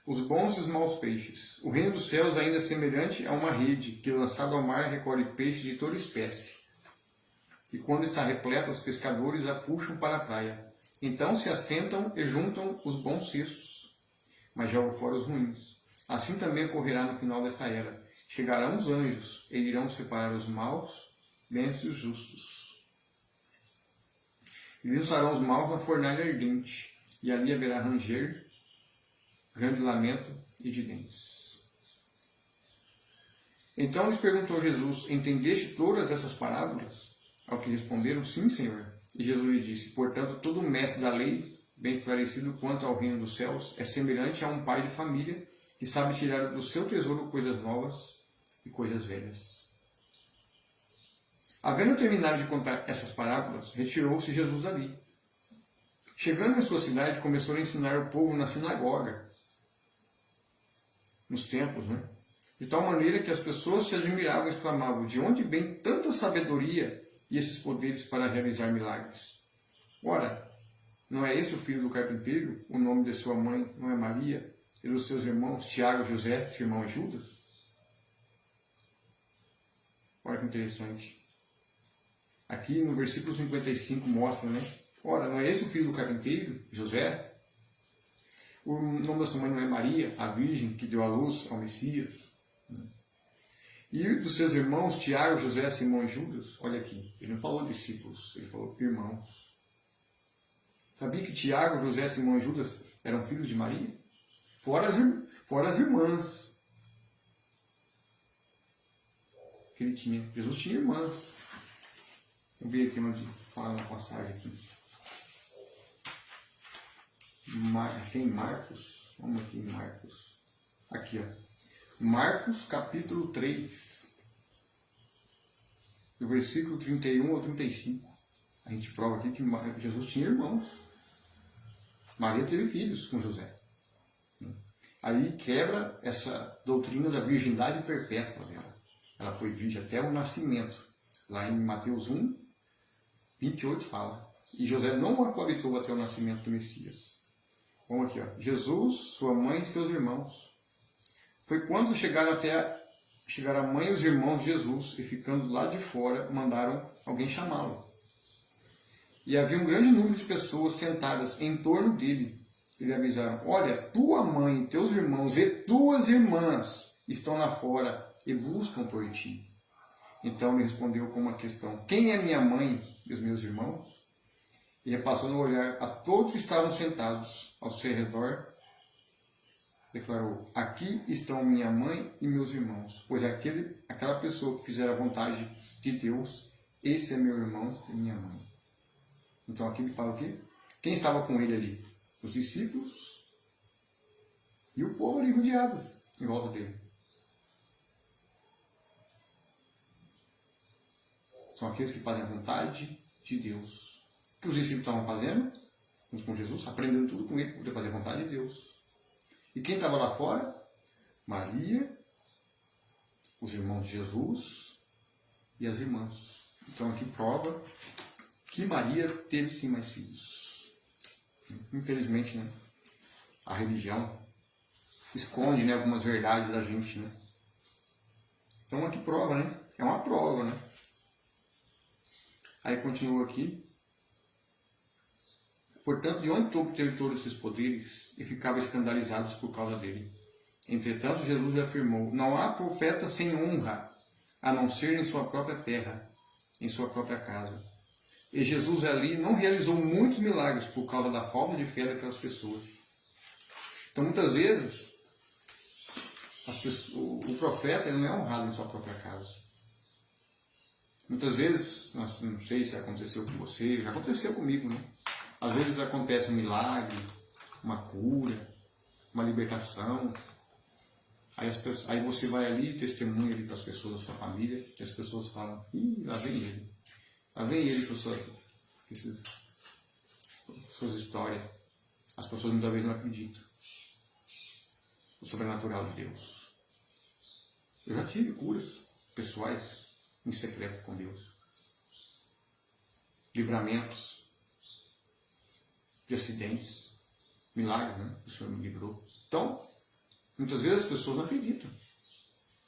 Os bons e os maus peixes. O reino dos céus ainda é semelhante a uma rede que, lançada ao mar, recolhe peixes de toda espécie. E quando está repleta, os pescadores a puxam para a praia. Então se assentam e juntam os bons cestos, mas jogam fora os ruins. Assim também ocorrerá no final desta era. Chegarão os anjos e irão separar os maus dentre os justos. E lançarão os maus na fornalha ardente, e ali haverá ranger, grande lamento e de dentes. Então lhes perguntou Jesus: entendeste todas essas parábolas? Ao que responderam: sim, Senhor. E Jesus lhe disse: portanto, todo mestre da lei, bem esclarecido quanto ao reino dos céus, é semelhante a um pai de família que sabe tirar do seu tesouro coisas novas e coisas velhas. Havendo terminado de contar essas parábolas, retirou-se Jesus dali. Chegando em sua cidade, começou a ensinar o povo na sinagoga, nos templos, né? De tal maneira que as pessoas se admiravam e exclamavam: de onde vem tanta sabedoria e esses poderes para realizar milagres? Ora, não é esse o filho do carpinteiro? O nome de sua mãe não é Maria? E dos seus irmãos Tiago, José, seu irmão Judas? Olha que interessante. Aqui no versículo 55 mostra, né? Ora, não é esse o filho do carpinteiro, José? O nome da sua mãe não é Maria, a Virgem que deu à luz ao Messias? E dos seus irmãos, Tiago, José, Simão e Judas? Olha aqui, ele não falou discípulos, ele falou irmãos. Sabia que Tiago, José, Simão e Judas eram filhos de Maria? Fora as irmãs que ele tinha. Jesus tinha irmãs. Eu vi aqui onde fala na passagem aqui. Tem Marcos. Vamos aqui em Marcos. Aqui, ó. Marcos capítulo 3. Do versículo 31 ao 35. A gente prova aqui que Jesus tinha irmãos. Maria teve filhos com José. Aí quebra essa doutrina da virgindade perpétua dela. Ela foi virgem até o nascimento. Lá em Mateus 1, 28 fala. E José não a coabitou até o nascimento do Messias. Vamos aqui, ó. Jesus, sua mãe e seus irmãos. Foi quando chegaram a mãe e os irmãos de Jesus, e ficando lá de fora, mandaram alguém chamá-lo. E havia um grande número de pessoas sentadas em torno dele. E lhe avisaram: olha, tua mãe, teus irmãos e tuas irmãs estão lá fora e buscam por ti. Então ele respondeu com uma questão: quem é minha mãe e os meus irmãos? E repassando o olhar a todos que estavam sentados ao seu redor, declarou: aqui estão minha mãe e meus irmãos, pois aquela pessoa que fizer a vontade de Deus, esse é meu irmão e minha mãe. Então aqui ele fala o quê? Quem estava com ele ali? Os discípulos e o povo ali rodeado em volta dele. São aqueles que fazem a vontade de Deus. O que os discípulos estavam fazendo? Junto com Jesus, aprendendo tudo com ele para poder fazer a vontade de Deus. E quem estava lá fora? Maria, os irmãos de Jesus e as irmãs. Então aqui prova que Maria teve sim mais filhos. Infelizmente, né? A religião esconde, né, algumas verdades da gente, né? Então aqui prova, né? É uma prova, né? Aí continua aqui. Portanto, de onde teve todos esses poderes? E ficava escandalizados por causa dele. Entretanto, Jesus lhe afirmou: não há profeta sem honra, a não ser em sua própria terra, em sua própria casa. E Jesus ali não realizou muitos milagres por causa da falta de fé daquelas pessoas. Então, muitas vezes, o profeta ele não é honrado em sua própria casa. Muitas vezes, não sei se aconteceu com você, já aconteceu comigo, né? Às vezes acontece um milagre, uma cura, uma libertação. Aí você vai ali e testemunha ali para as pessoas da sua família, e as pessoas falam: ih, lá vem ele. Lá vem ele com suas histórias. As pessoas muitas vezes não acreditam no sobrenatural de Deus. Eu já tive curas pessoais em secreto com Deus. Livramentos de acidentes, milagres, né? O Senhor me livrou. Então, muitas vezes as pessoas não acreditam.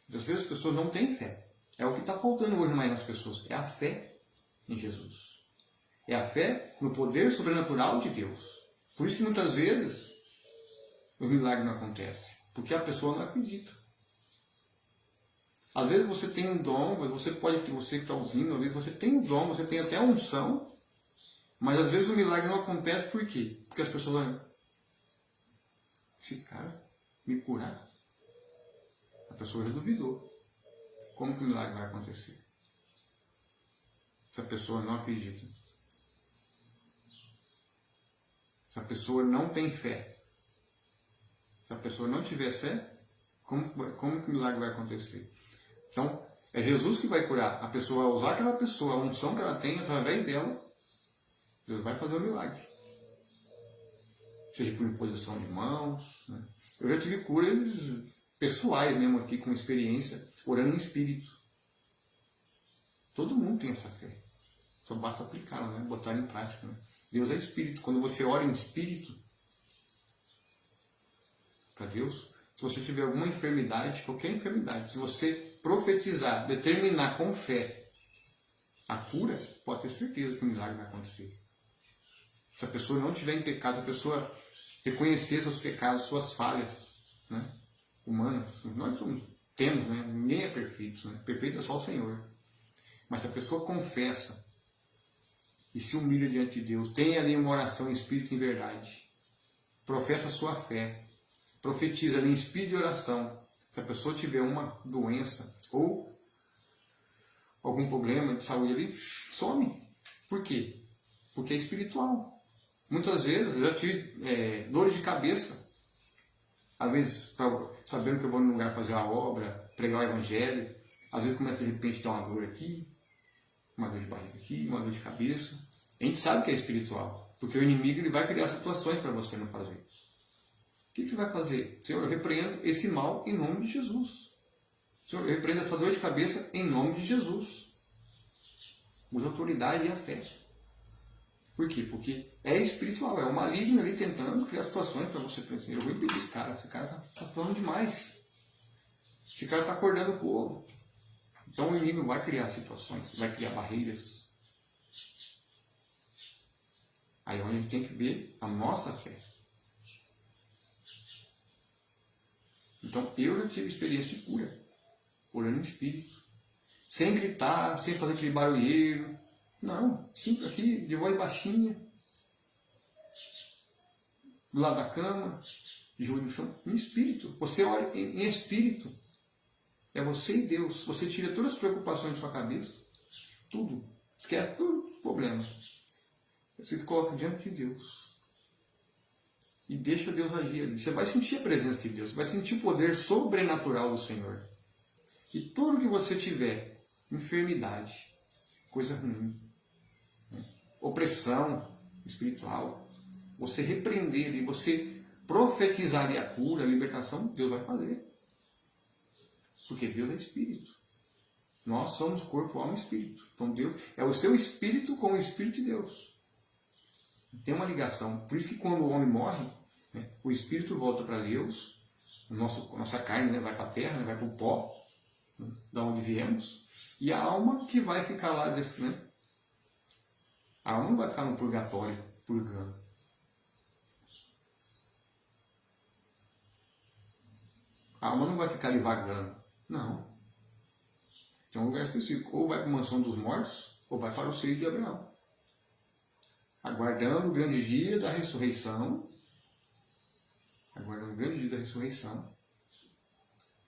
Muitas vezes as pessoas não têm fé. É o que está faltando hoje mais nas pessoas. É a fé em Jesus. É a fé no poder sobrenatural de Deus. Por isso que muitas vezes os milagres não acontecem. Porque a pessoa não acredita. Às vezes você tem um dom, você que está ouvindo, às vezes você tem um dom, você tem até unção, mas às vezes o milagre não acontece por quê? Porque as pessoas olham: esse cara me curar? A pessoa já duvidou. Como que o milagre vai acontecer? Se a pessoa não acredita. Se a pessoa não tem fé. Se a pessoa não tiver fé, como que o milagre vai acontecer? Então, é Jesus que vai curar. A pessoa vai usar aquela pessoa, a unção que ela tem, através dela, Deus vai fazer o milagre. Seja por imposição de mãos, né? Eu já tive curas pessoais mesmo aqui, com experiência, orando em espírito. Todo mundo tem essa fé. Só basta aplicá-la, né? Botar em prática. Né? Deus é espírito. Quando você ora em espírito para Deus, se você tiver alguma enfermidade, qualquer enfermidade, se você profetizar, determinar com fé a cura, pode ter certeza que o milagre vai acontecer. Se a pessoa não tiver em pecado, se a pessoa reconhecer seus pecados, suas falhas, né, humanas. Nós temos, né, ninguém é perfeito, né, perfeito é só o Senhor. Mas se a pessoa confessa e se humilha diante de Deus, tem ali uma oração em espírito e em verdade, professa a sua fé, profetiza ali em espírito de oração. Se a pessoa tiver uma doença ou algum problema de saúde ali, some. Por quê? Porque é espiritual. Muitas vezes eu já tive dores de cabeça. Às vezes, sabendo que eu vou num lugar fazer uma obra, pregar o evangelho, às vezes começa de repente a ter uma dor aqui, uma dor de barriga aqui, uma dor de cabeça. A gente sabe que é espiritual, porque o inimigo ele vai criar situações para você não fazer. O que você vai fazer? Senhor, eu repreendo esse mal em nome de Jesus. Senhor, eu repreendo essa dor de cabeça em nome de Jesus. Usa a autoridade e a fé. Por quê? Porque é espiritual, é o maligno ali tentando criar situações para você pensar, eu vou impedir esse cara tá falando demais. Esse cara está acordando o povo. Então o inimigo vai criar situações, vai criar barreiras. Aí é onde a gente tem que ver a nossa fé. Então eu já tive experiência de cura, orando em espírito. Sem gritar, sem fazer aquele barulheiro. Não, simples aqui, de voz baixinha, do lado da cama, de joelho no chão, em espírito. Você ora em espírito. É você e Deus. Você tira todas as preocupações da sua cabeça, tudo. Esquece todo o problema. Você coloca diante de Deus. E deixa Deus agir ali. Você vai sentir a presença de Deus. Você vai sentir o poder sobrenatural do Senhor. E tudo que você tiver, enfermidade, coisa ruim, opressão espiritual, você repreender e você profetizar a cura, a libertação, Deus vai fazer. Porque Deus é espírito. Nós somos corpo, alma e espírito. Então Deus é o seu espírito com o espírito de Deus. Tem uma ligação. Por isso que quando o homem morre, né, o espírito volta para Deus, nossa carne, né, vai para a terra, né, vai para o pó, né, da onde viemos, e a alma que vai ficar lá desse, né? A alma não vai ficar no purgatório, purgando. A alma não vai ficar ali vagando. Não. Tem um lugar específico. Ou vai para a mansão dos mortos, ou vai para o seio de Abraão. Aguardando o grande dia da ressurreição. Aguardando o grande dia da ressurreição.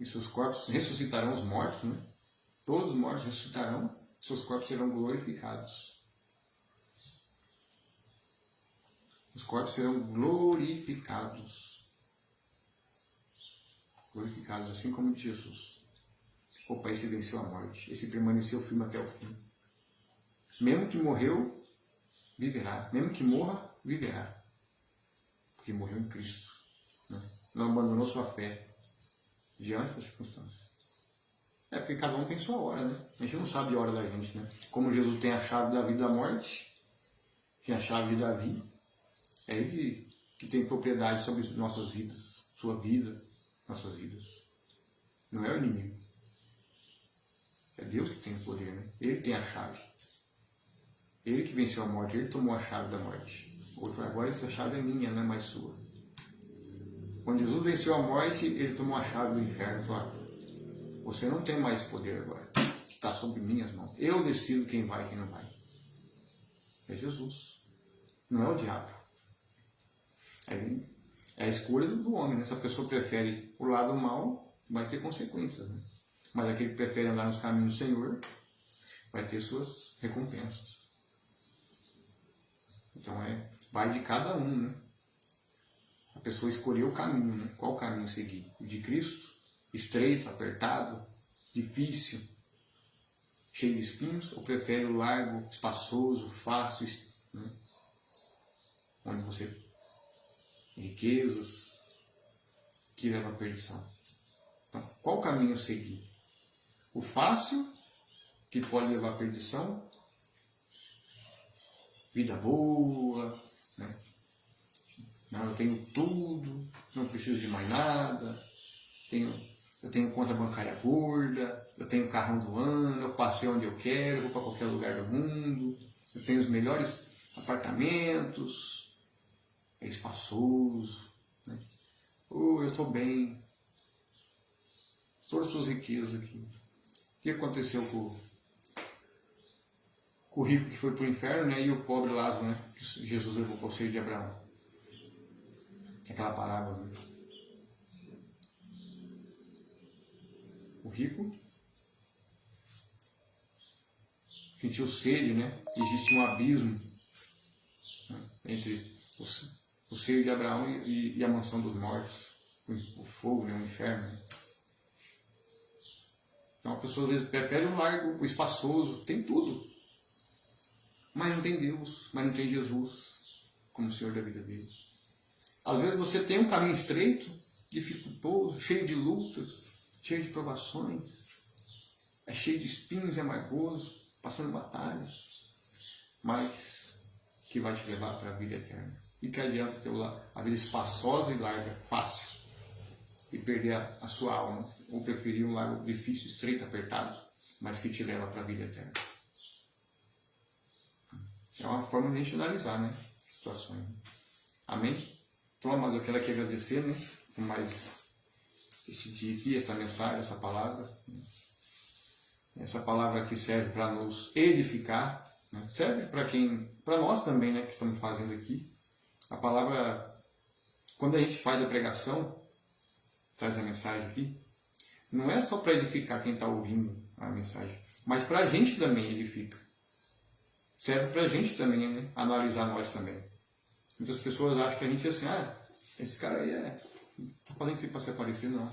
E seus corpos ressuscitarão os mortos, né? Todos os mortos ressuscitarão. Seus corpos serão glorificados. Os corpos serão glorificados. Glorificados, assim como de Jesus. O Pai se venceu a morte. Esse permaneceu firme até o fim. Mesmo que morreu, viverá. Mesmo que morra, viverá. Porque morreu em Cristo. Né? Não abandonou sua fé diante das circunstâncias. É porque cada um tem sua hora, né? A gente não sabe a hora da gente, né? Como Jesus tem a chave da vida e da morte, tem a chave de Davi. É ele que tem propriedade sobre nossas vidas, sua vida, nossas vidas. Não é o inimigo. É Deus que tem o poder, né? Ele tem a chave. Ele que venceu a morte, ele tomou a chave da morte. Agora essa chave é minha, não é mais sua. Quando Jesus venceu a morte, ele tomou a chave do inferno e falou: você não tem mais poder agora. Está sobre minhas mãos. Eu decido quem vai e quem não vai. É Jesus. Não é o diabo. É a escolha do homem, né? Se a pessoa prefere o lado mal, vai ter consequências, né? Mas aquele que prefere andar nos caminhos do Senhor, vai ter suas recompensas. Então vai de cada um, né? A pessoa escolheu o caminho, né? Qual caminho seguir? O de Cristo? Estreito, apertado, difícil, cheio de espinhos? Ou prefere o largo, espaçoso, fácil, né? Onde você tem riquezas que levam à perdição. Então, qual caminho seguir? O fácil, que pode levar à perdição, vida boa, né? Não, eu tenho tudo, não preciso de mais nada, eu tenho conta bancária gorda, eu tenho carrão do ano, eu passeio onde eu quero, eu vou para qualquer lugar do mundo, eu tenho os melhores apartamentos, é espaçoso, né? Oh, eu estou bem, todas as suas riquezas aqui. O que aconteceu com o rico que foi para o inferno, né? E o pobre Lázaro, né? Que Jesus levou para o seio de Abraão. Aquela parábola, né? O rico sentiu sede, né? Existe um abismo, né? Entre o seio de Abraão e a mansão dos mortos, o fogo, né? O inferno. Né? Então a pessoa às vezes prefere o largo, o espaçoso, tem tudo, mas não tem Deus, mas não tem Jesus como Senhor da vida dele. Às vezes você tem um caminho estreito, dificultoso, cheio de lutas, cheio de provações, é cheio de espinhos e amargoso, passando batalhas, mas que vai te levar para a vida eterna. E que adianta ter a vida espaçosa e larga, fácil, e perder a sua alma, ou preferir um largo difícil, estreito, apertado, mas que te leva para a vida eterna. É uma forma de a gente analisar, né, situações. Amém? Então, mas eu quero aqui agradecer, né, por mais este dia aqui, essa mensagem, essa palavra. Essa palavra aqui serve para nos edificar, né? Serve para nós também, né, que estamos fazendo aqui. A palavra, quando a gente faz a pregação, traz a mensagem aqui, não é só para edificar quem está ouvindo a mensagem, mas para a gente também edifica. Serve para a gente também, né, analisar nós também. Muitas pessoas acham que a gente é assim, esse cara aí está fazendo isso para se aparecer, não.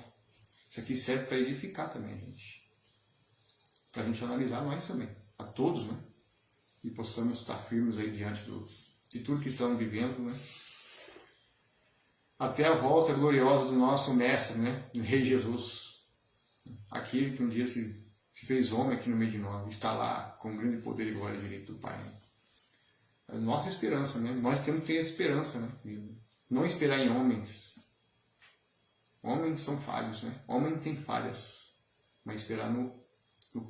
Isso aqui serve para edificar também, gente. Para a gente analisar nós também, a todos, né? E possamos estar firmes aí diante de tudo que estamos vivendo, né? Até a volta gloriosa do nosso Mestre, né? O Rei Jesus. Aquele que um dia se fez homem aqui no meio de nós, está lá com grande poder e glória direito do Pai. Né? A nossa esperança, né? Nós temos que ter esperança, né? Não esperar em homens. Homens são falhos, né? Homem tem falhas, mas esperar no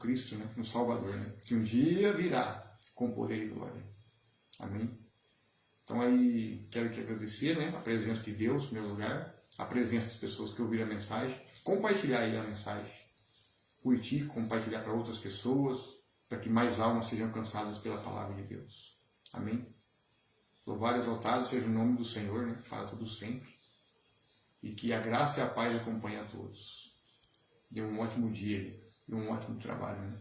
Cristo, né? No Salvador, né? Que um dia virá com poder e glória. Amém? Então aí quero te agradecer, né? A presença de Deus, em meu lugar, a presença das pessoas que ouviram a mensagem, compartilhar aí a mensagem, curtir, compartilhar para outras pessoas, para que mais almas sejam alcançadas pela palavra de Deus. Amém? Louvado e exaltado seja o nome do Senhor, né? Para todos sempre. E que a graça e a paz acompanhem a todos. Dê um ótimo dia e um ótimo trabalho, né?